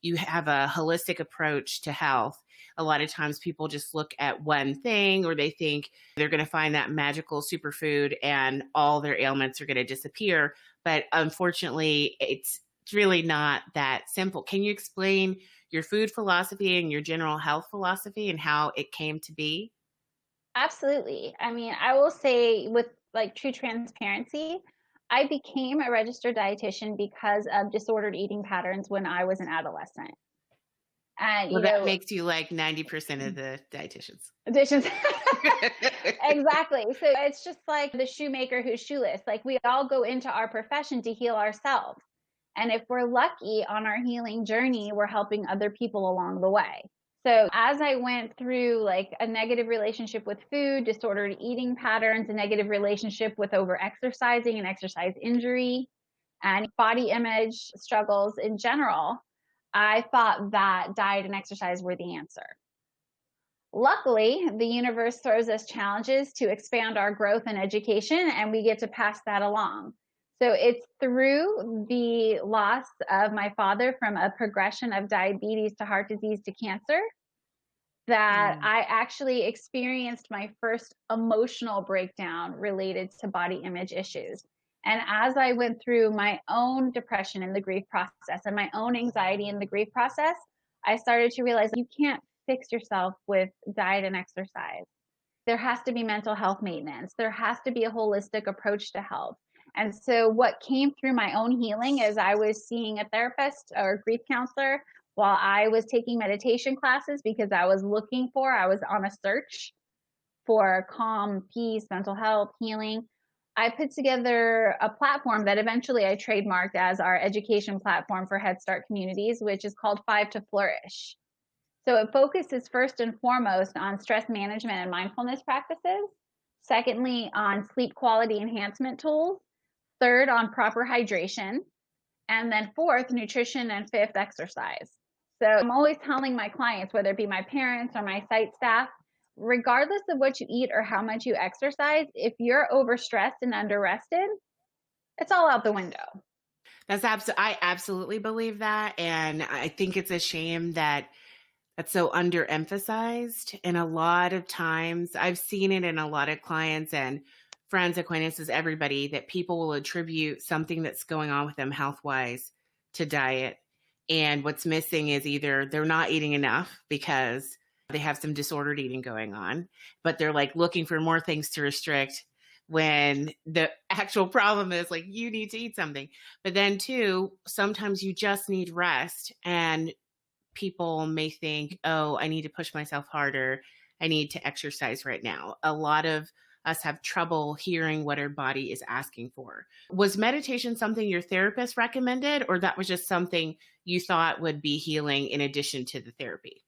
you have a holistic approach to health. A lot of times people just look at one thing, or they think they're going to find that magical superfood and all their ailments are going to disappear. But unfortunately, it's really not that simple. Can you explain your food philosophy and your general health philosophy and how it came to be? Absolutely. I mean, I will say with like true transparency, I became a registered dietitian because of disordered eating patterns when I was an adolescent. And, Well, that makes you like 90% of the dietitians. additions. Exactly. So it's just like the shoemaker who's shoeless. Like we all go into our profession to heal ourselves. And if we're lucky on our healing journey, we're helping other people along the way. So as I went through like a negative relationship with food, disordered eating patterns, a negative relationship with over exercising and exercise injury, and body image struggles in general, I thought that diet and exercise were the answer. Luckily, the universe throws us challenges to expand our growth and education, and we get to pass that along. So it's through the loss of my father from a progression of diabetes to heart disease to cancer that Mm. I actually experienced my first emotional breakdown related to body image issues. And as I went through my own depression in the grief process and my own anxiety in the grief process, I started to realize you can't fix yourself with diet and exercise. There has to be mental health maintenance. There has to be a holistic approach to health. And so, what came through my own healing is I was seeing a therapist or grief counselor while I was taking meditation classes because I was on a search for calm, peace, mental health, healing. I put together a platform that eventually I trademarked as our education platform for Head Start communities, which is called Five to Flourish. So it focuses first and foremost on stress management and mindfulness practices. Secondly, on sleep quality enhancement tools. Third, on proper hydration. And then fourth, nutrition. And fifth, exercise. So I'm always telling my clients, whether it be my parents or my site staff, regardless of what you eat or how much you exercise, if you're overstressed and underrested, it's all out the window. I absolutely believe that. And I think it's a shame that that's so underemphasized. And a lot of times I've seen it in a lot of clients and friends, acquaintances, everybody, that people will attribute something that's going on with them health wise to diet. And what's missing is either they're not eating enough because they have some disordered eating going on, but they're like looking for more things to restrict when the actual problem is like you need to eat something. But then too, sometimes you just need rest, and people may think, oh, I need to push myself harder. I need to exercise right now. A lot of us have trouble hearing what our body is asking for. Was meditation something your therapist recommended, or that was just something you thought would be healing in addition to the therapy?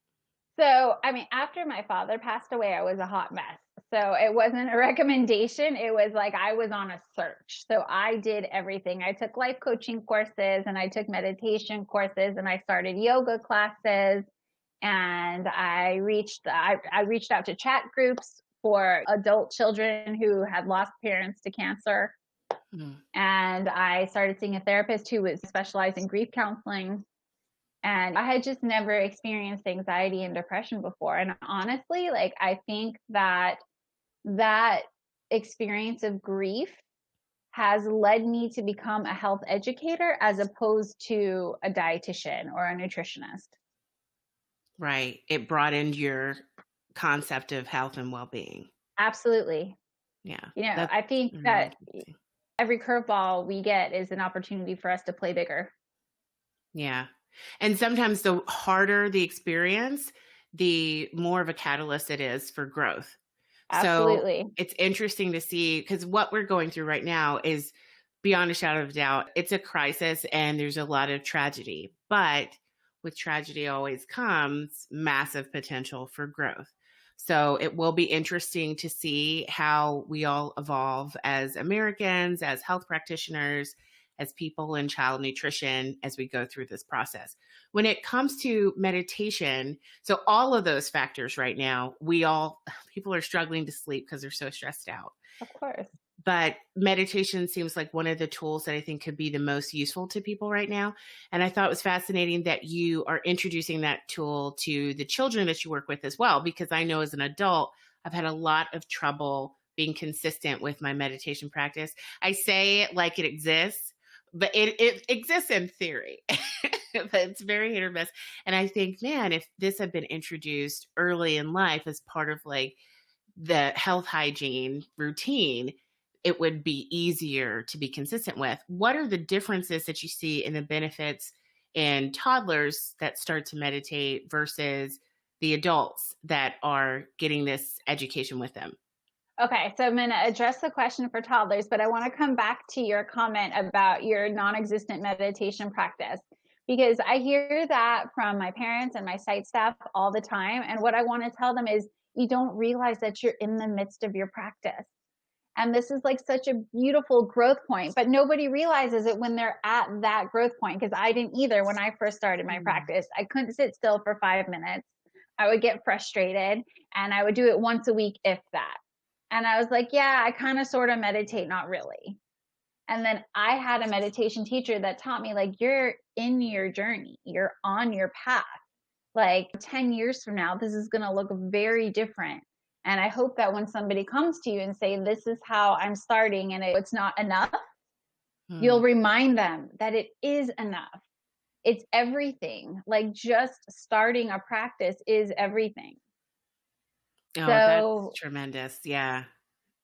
So, I mean, after my father passed away, I was a hot mess. So it wasn't a recommendation. It was like I was on a search. So I did everything. I took life coaching courses and I took meditation courses and I started yoga classes and I reached out to chat groups for adult children who had lost parents to cancer. Mm. And I started seeing a therapist who was specialized in grief counseling. And I had just never experienced anxiety and depression before. And honestly, like I think that that experience of grief has led me to become a health educator as opposed to a dietitian or a nutritionist. Right. It broadened your concept of health and well being. Absolutely. Yeah. That's I think really that interesting. every curveball we get is an opportunity for us to play bigger. Yeah. And sometimes the harder the experience, the more of a catalyst it is for growth. So Absolutely. it's interesting to see, because what we're going through right now is beyond a shadow of a doubt. It's a crisis and there's a lot of tragedy. But with tragedy always comes massive potential for growth. So it will be interesting to see how we all evolve as Americans, as health practitioners, as people in child nutrition as we go through this process. When it comes to meditation, so all of those factors right now, people are struggling to sleep because they're so stressed out. Of course. but meditation seems like one of the tools that I think could be the most useful to people right now. And I thought it was fascinating that you are introducing that tool to the children that you work with as well, because I know as an adult, I've had a lot of trouble being consistent with my meditation practice. I say it like it exists, but it exists in theory, but it's very hit or miss. And I think, man, if this had been introduced early in life as part of like the health hygiene routine, it would be easier to be consistent with. What are the differences that you see in the benefits in toddlers that start to meditate versus the adults that are getting this education with them? Okay, so I'm going to address the question for toddlers, but I want to come back to your comment about your non-existent meditation practice, because I hear that from my parents and my site staff all the time. And what I want to tell them is you don't realize that you're in the midst of your practice. And this is like such a beautiful growth point, but nobody realizes it when they're at that growth point. Because I didn't either when I first started my practice. I couldn't sit still for 5 minutes. I would get frustrated and I would do it once a week, if that. And I was like, yeah, I kind of sort of meditate, not really. And then I had a meditation teacher that taught me, like, you're in your journey, you're on your path. Like 10 years from now, this is going to look very different. And I hope that when somebody comes to you and say, this is how I'm starting and it's not enough, you'll remind them that it is enough. It's everything. Like just starting a practice is everything. Oh, So that's tremendous. Yeah.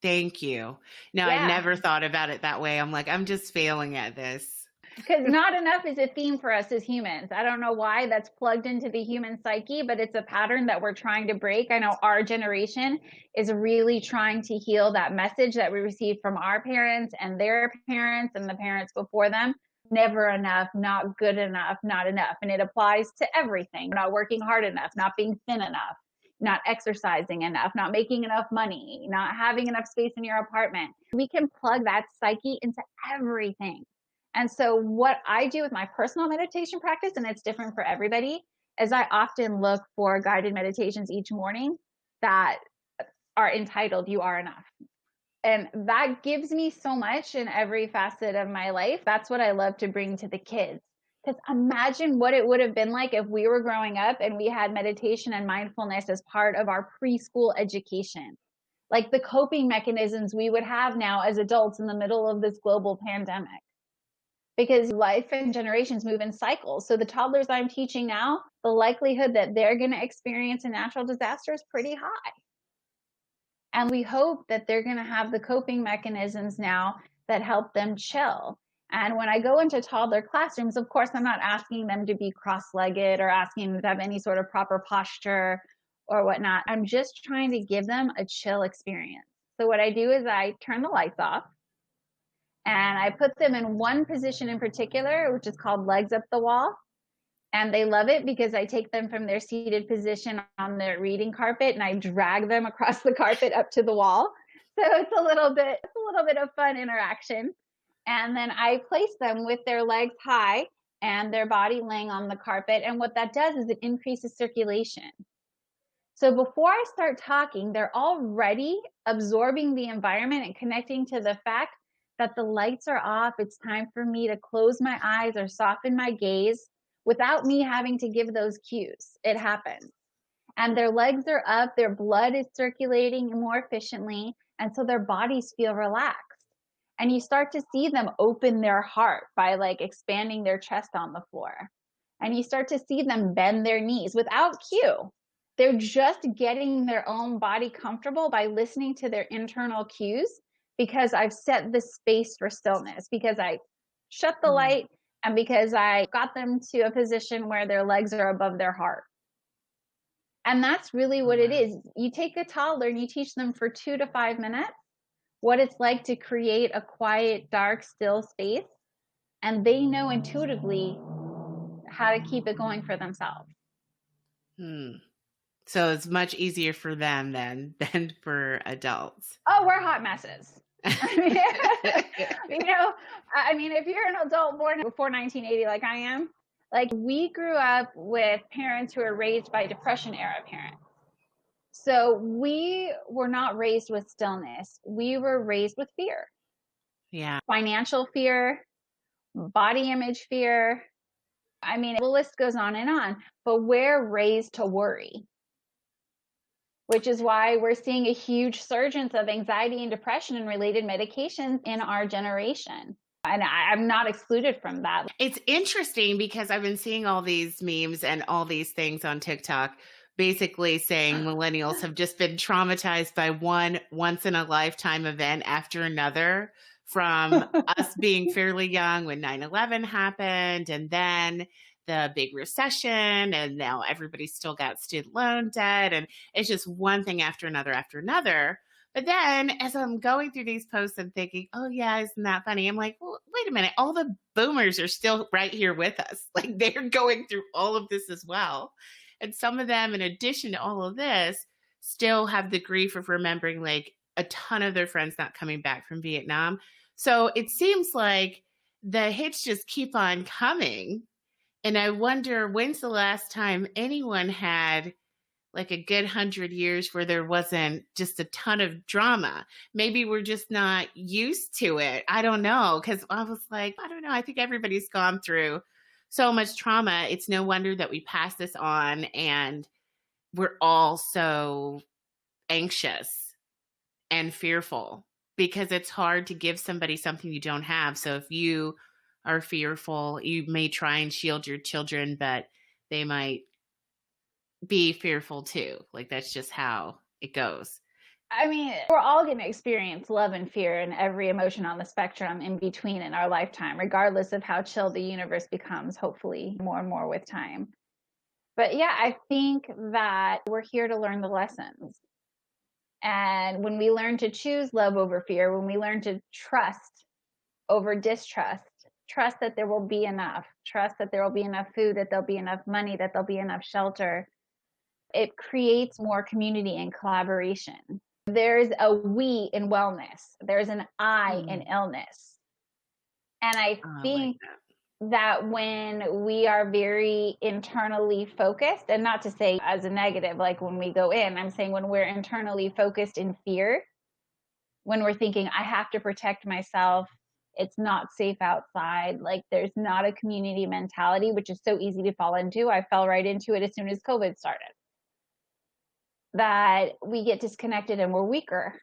Thank you. No, I yeah, never thought about it that way. I'm like, I'm just failing at this. because not enough is a theme for us as humans. I don't know why that's plugged into the human psyche, but it's a pattern that we're trying to break. I know our generation is really trying to heal that message that we received from our parents and their parents and the parents before them. Never enough, not good enough, not enough. And it applies to everything. Not working hard enough, not being thin enough, not exercising enough, not making enough money, not having enough space in your apartment. We can plug that psyche into everything. And so what I do with my personal meditation practice, and it's different for everybody, is I often look for guided meditations each morning that are entitled, You Are Enough. And that gives me so much in every facet of my life. That's what I love to bring to the kids. Because imagine what it would have been like if we were growing up and we had meditation and mindfulness as part of our preschool education. Like the coping mechanisms we would have now as adults in the middle of this global pandemic. Because life and generations move in cycles. So the toddlers I'm teaching now, the likelihood that they're going to experience a natural disaster is pretty high. And we hope that they're going to have the coping mechanisms now that help them chill. And when I go into toddler classrooms, of course, I'm not asking them to be cross-legged or asking them to have any sort of proper posture or whatnot. I'm just trying to give them a chill experience. So what I do is I turn the lights off and I put them in one position in particular, which is called legs up the wall. And they love it because I take them from their seated position on their reading carpet and I drag them across the carpet up to the wall. So it's a little bit of fun interaction. And then I place them with their legs high and their body laying on the carpet. And what that does is it increases circulation. So before I start talking, they're already absorbing the environment and connecting to the fact that the lights are off. It's time for me to close my eyes or soften my gaze without me having to give those cues. It happens. And their legs are up, their blood is circulating more efficiently, and so their bodies feel relaxed. And you start to see them open their heart by like expanding their chest on the floor. And you start to see them bend their knees without cue. They're just getting their own body comfortable by listening to their internal cues, because I've set the space for stillness, because I shut the light, and because I got them to a position where their legs are above their heart. And that's really what it is. You take a toddler and you teach them for 2 to 5 minutes what it's like to create a quiet, dark, still space. And they know intuitively how to keep it going for themselves. So it's much easier for them than for adults. Oh, we're hot messes. I mean, if you're an adult born before 1980, like I am, like we grew up with parents who were raised by Depression era parents. So we were not raised with stillness. We were raised with fear, Yeah. financial fear, body image fear. I mean, the list goes on, but we're raised to worry, which is why we're seeing a huge surge of anxiety and depression and related medications in our generation. And I'm not excluded from that. It's interesting because I've been seeing all these memes and all these things on TikTok basically saying millennials have just been traumatized by one once in a lifetime event after another, from us being fairly young when 9/11 happened, and then the big recession, and now everybody's still got student loan debt, and it's just one thing after another. But then as I'm going through these posts and thinking, oh, yeah, isn't that funny? I'm like, well, wait a minute. All the boomers are still right here with us. Like, they're going through all of this as well. And some of them, in addition to all of this, still have the grief of remembering like a ton of their friends not coming back from Vietnam. So it seems like the hits just keep on coming. And I wonder, when's the last time anyone had like a good 100 years where there wasn't just a ton of drama? Maybe we're just not used to it. I don't know. Cause I was like, I don't know. I think everybody's gone through so much trauma. It's no wonder that we pass this on, and we're all so anxious and fearful because it's hard to give somebody something you don't have. So if you are fearful, you may try and shield your children, but they might be fearful too. Like, that's just how it goes. I mean, we're all going to experience love and fear and every emotion on the spectrum in between in our lifetime, regardless of how chill the universe becomes, hopefully more and more with time. But yeah, I think that we're here to learn the lessons. And when we learn to choose love over fear, when we learn to trust over distrust, trust that there will be enough, trust that there will be enough food, that there'll be enough money, that there'll be enough shelter, it creates more community and collaboration. There's a we in wellness. There's an I in illness. And I think that when we are very internally focused, and not to say as a negative, like when we go in, I'm saying when we're internally focused in fear, when we're thinking, I have to protect myself, it's not safe outside, like there's not a community mentality, which is so easy to fall into. I fell right into it as soon as COVID started. That we get disconnected and we're weaker.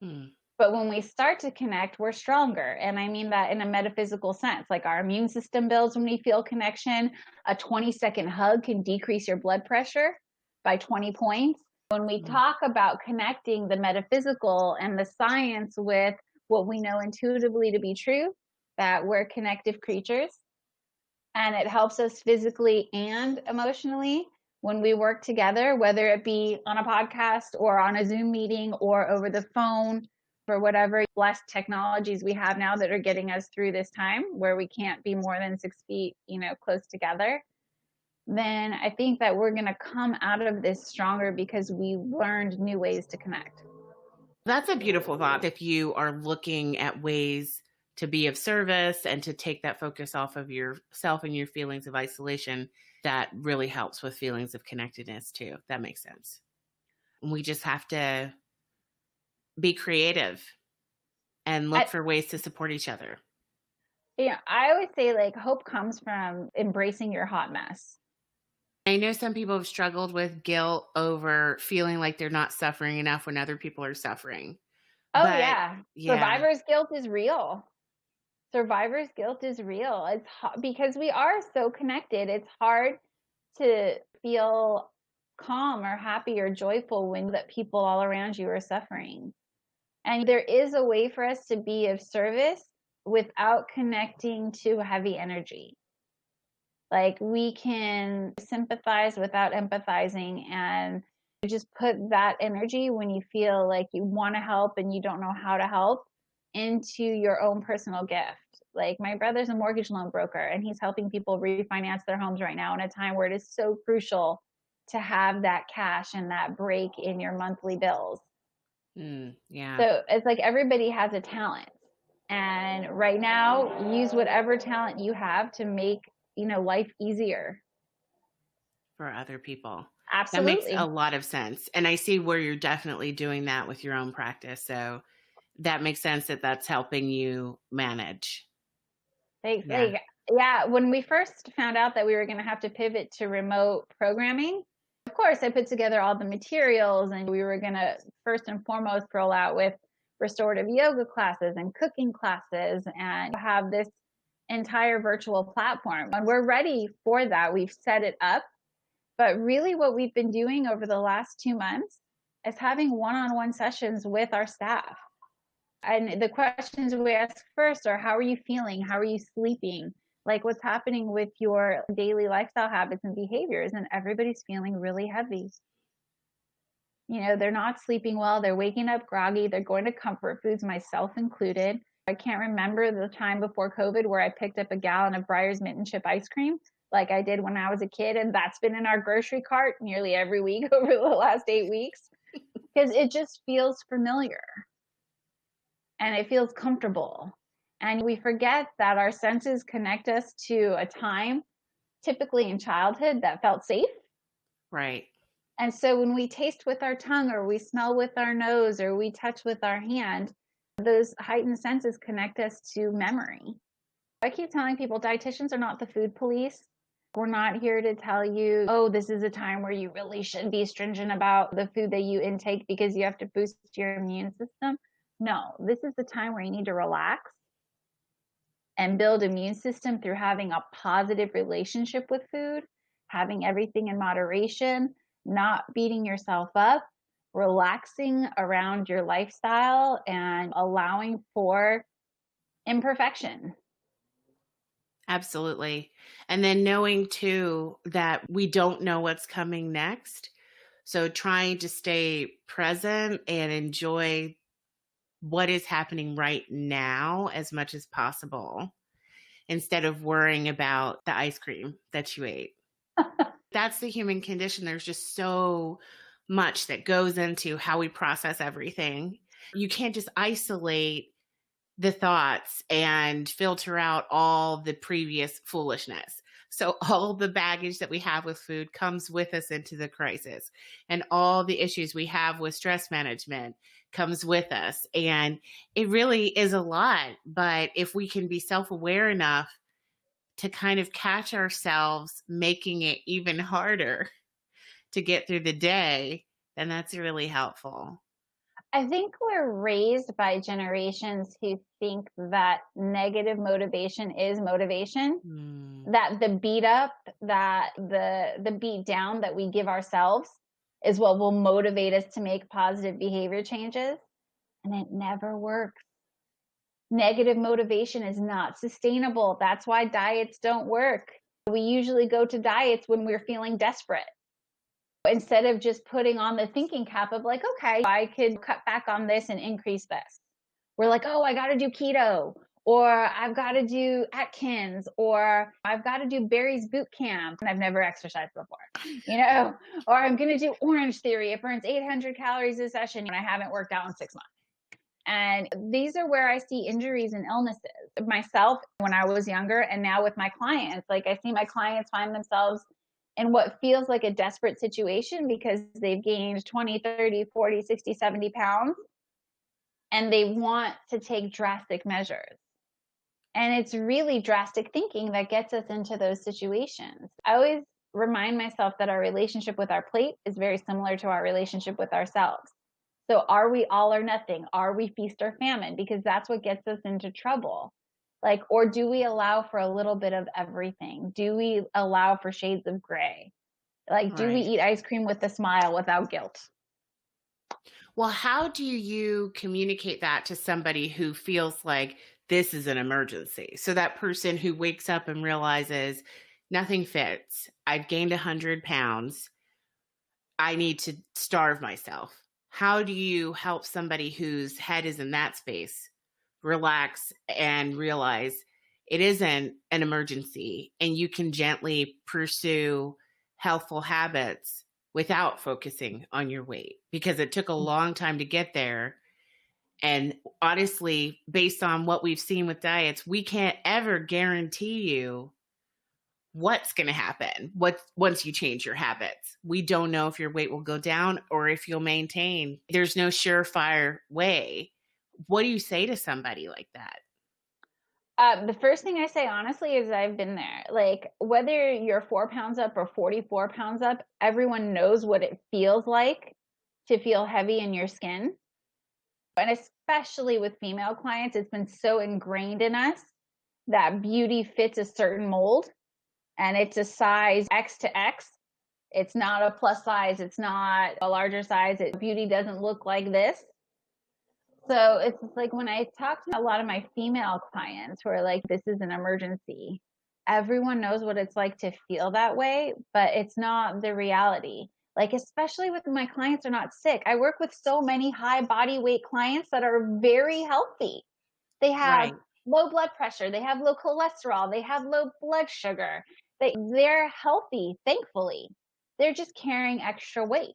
But when we start to connect, we're stronger. And I mean that in a metaphysical sense. Like, our immune system builds when we feel connection. A 20-second hug can decrease your blood pressure by 20 points. When we talk about connecting the metaphysical and the science with what we know intuitively to be true, that we're connective creatures, and it helps us physically and emotionally when we work together, whether it be on a podcast or on a Zoom meeting or over the phone, for whatever blessed technologies we have now that are getting us through this time where we can't be more than 6 feet, close together, then I think that we're going to come out of this stronger because we learned new ways to connect. That's a beautiful thought. If you are looking at ways to be of service and to take that focus off of yourself and your feelings of isolation, that really helps with feelings of connectedness too. That makes sense. We just have to be creative and look for ways to support each other. Yeah, I always say, like, hope comes from embracing your hot mess. I know some people have struggled with guilt over feeling like they're not suffering enough when other people are suffering. Oh, yeah. Survivor's guilt is real. Survivor's guilt is real. It's because we are so connected. It's hard to feel calm or happy or joyful when that people all around you are suffering. And there is a way for us to be of service without connecting to heavy energy. Like, we can sympathize without empathizing, and just put that energy when you feel like you want to help and you don't know how to help into your own personal gift. Like, my brother's a mortgage loan broker, and he's helping people refinance their homes right now in a time where it is so crucial to have that cash and that break in your monthly bills. Yeah. So it's like everybody has a talent. And right now, use whatever talent you have to make, life easier. for other people. That makes a Absolutely. lot of sense. And I see where you're definitely doing that with your own practice. So that makes sense that that's helping you manage. Yeah. Like, yeah, when we first found out that we were going to have to pivot to remote programming, of course, I put together all the materials and we were going to first and foremost roll out with restorative yoga classes and cooking classes and have this entire virtual platform. And we're ready for that. We've set it up. But really, what we've been doing over the last 2 months is having one on one sessions with our staff. And the questions we ask first are, how are you feeling? How are you sleeping? Like, what's happening with your daily lifestyle habits and behaviors? And everybody's feeling really heavy. They're not sleeping well. They're waking up groggy. They're going to comfort foods, myself included. I can't remember the time before COVID where I picked up a gallon of Breyer's Mint and Chip ice cream like I did when I was a kid. And that's been in our grocery cart nearly every week over the last 8 weeks because it just feels familiar and it feels comfortable. And we forget that our senses connect us to a time, typically in childhood, that felt safe. Right. And so when we taste with our tongue or we smell with our nose or we touch with our hand, those heightened senses connect us to memory. I keep telling people dietitians are not the food police. We're not here to tell you, oh, this is a time where you really should be stringent about the food that you intake because you have to boost your immune system. No, this is the time where you need to relax and build immune system through having a positive relationship with food, having everything in moderation, not beating yourself up, relaxing around your lifestyle, and allowing for imperfection. Absolutely. And then knowing too that we don't know what's coming next. So trying to stay present and enjoy what is happening right now as much as possible instead of worrying about the ice cream that you ate. That's the human condition. There's just so much that goes into how we process everything. You can't just isolate the thoughts and filter out all the previous foolishness. So all the baggage that we have with food comes with us into the crisis, and all the issues we have with stress management comes with us. And it really is a lot, but if we can be self-aware enough to kind of catch ourselves making it even harder to get through the day, then that's really helpful. I think we're raised by generations who think that negative motivation is motivation, Mm, that the beat up, that the beat down that we give ourselves is what will motivate us to make positive behavior changes. And it never works. Negative motivation is not sustainable. That's why diets don't work. We usually go to diets when we're feeling desperate, instead of just putting on the thinking cap of like, okay, I could cut back on this and increase this. We're like, oh, I got to do keto, or I've got to do Atkins, or I've got to do Barry's boot camp. And I've never exercised before, or I'm going to do Orange Theory. It burns 800 calories a session and I haven't worked out in 6 months. And these are where I see injuries and illnesses. Myself, when I was younger, and now with my clients, like I see my clients find themselves in what feels like a desperate situation because they've gained 20, 30, 40, 60, 70 pounds, and they want to take drastic measures. And it's really drastic thinking that gets us into those situations. I always remind myself that our relationship with our plate is very similar to our relationship with ourselves. So are we all or nothing? Are we feast or famine? Because that's what gets us into trouble. Like, or do we allow for a little bit of everything? Do we allow for shades of gray? Like, do we right. eat ice cream with a smile without guilt? Well, how do you communicate that to somebody who feels like this is an emergency? So that person who wakes up and realizes nothing fits. I've gained 100 pounds. I need to starve myself. How do you help somebody whose head is in that space relax and realize it isn't an emergency and you can gently pursue healthful habits without focusing on your weight? Because it took a long time to get there. And honestly, based on what we've seen with diets, we can't ever guarantee you what's going to happen once you change your habits. We don't know if your weight will go down or if you'll maintain. There's no surefire way. What do you say to somebody like that? The first thing I say, honestly, is I've been there. Like, whether you're 4 pounds up or 44 pounds up, everyone knows what it feels like to feel heavy in your skin. And especially with female clients, it's been so ingrained in us that beauty fits a certain mold, and it's a size X to X. It's not a plus size. It's not a larger size. Beauty doesn't look like this. So it's like when I talk to a lot of my female clients who are like, this is an emergency, everyone knows what it's like to feel that way, but it's not the reality. Like, especially with my clients are not sick. I work with so many high body weight clients that are very healthy. They have Right. low blood pressure, they have low cholesterol, they have low blood sugar. They're healthy, thankfully. They're just carrying extra weight.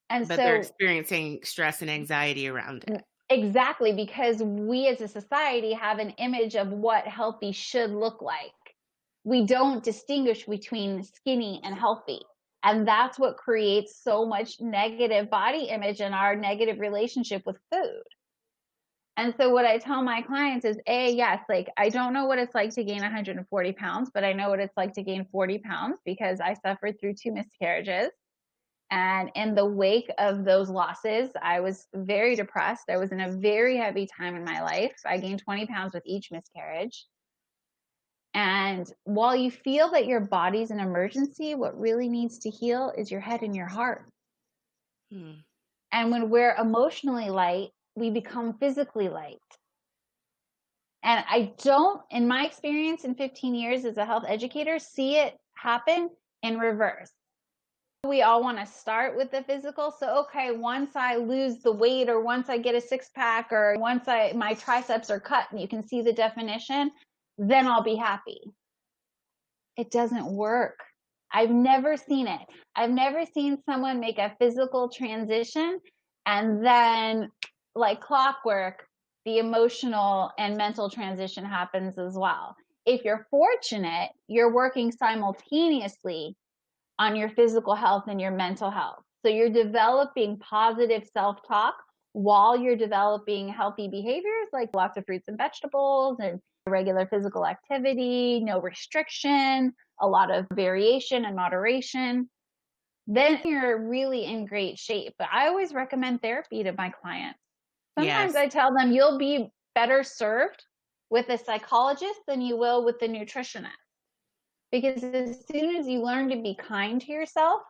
And But they're so experiencing stress and anxiety around it. exactly, because we as a society have an image of what healthy should look like. We don't distinguish between skinny and healthy. And that's what creates so much negative body image and our negative relationship with food. And so what I tell my clients is, yes, like, I don't know what it's like to gain 140 pounds, but I know what it's like to gain 40 pounds because I suffered through 2 miscarriages. And in the wake of those losses, I was very depressed. I was in a very heavy time in my life. I gained 20 pounds with each miscarriage. And while you feel that your body's an emergency, what really needs to heal is your head and your heart. Hmm. And when we're emotionally light, we become physically light. And I don't, in my experience in 15 years as a health educator, see it happen in reverse. We all want to start with the physical. So, okay, once I lose the weight, or once I get a 6-pack, or once my triceps are cut and you can see the definition, then I'll be happy. It doesn't work. I've never seen it. I've never seen someone make a physical transition and then, like clockwork, the emotional and mental transition happens as well. If you're fortunate, you're working simultaneously on your physical health and your mental health. So you're developing positive self-talk while you're developing healthy behaviors like lots of fruits and vegetables and regular physical activity, no restriction, a lot of variation and moderation. Then you're really in great shape. But I always recommend therapy to my clients. Sometimes Yes. I tell them you'll be better served with a psychologist than you will with the nutritionist. Because as soon as you learn to be kind to yourself,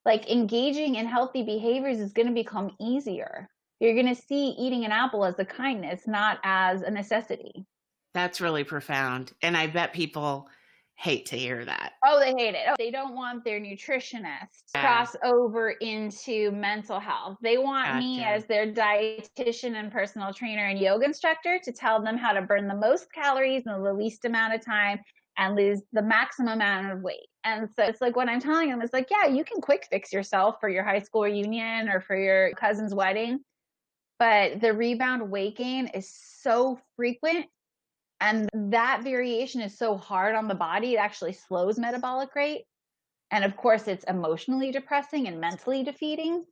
like, engaging in healthy behaviors is going to become easier. You're going to see eating an apple as a kindness, not as a necessity. That's really profound. And I bet people hate to hear that. Oh, they hate it. Oh, they don't want their nutritionist to Yeah. cross over into mental health. They want me Gotcha. as their dietitian and personal trainer and yoga instructor to tell them how to burn the most calories in the least amount of time and lose the maximum amount of weight. And so it's like, what I'm telling them is like, yeah, you can quick fix yourself for your high school reunion or for your cousin's wedding, but the rebound weight gain is so frequent, and that variation is so hard on the body, it actually slows metabolic rate. And of course, it's emotionally depressing and mentally defeating,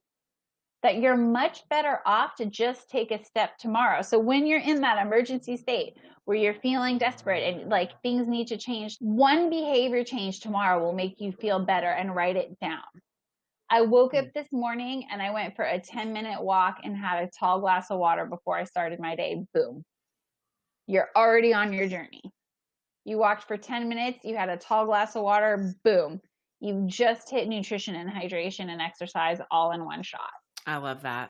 that you're much better off to just take a step tomorrow. So when you're in that emergency state where you're feeling desperate and like things need to change, one behavior change tomorrow will make you feel better, and write it down. I woke up this morning and I went for a 10-minute walk and had a tall glass of water before I started my day. Boom. You're already on your journey. You walked for 10 minutes, you had a tall glass of water, boom. You've just hit nutrition and hydration and exercise all in one shot. I love that.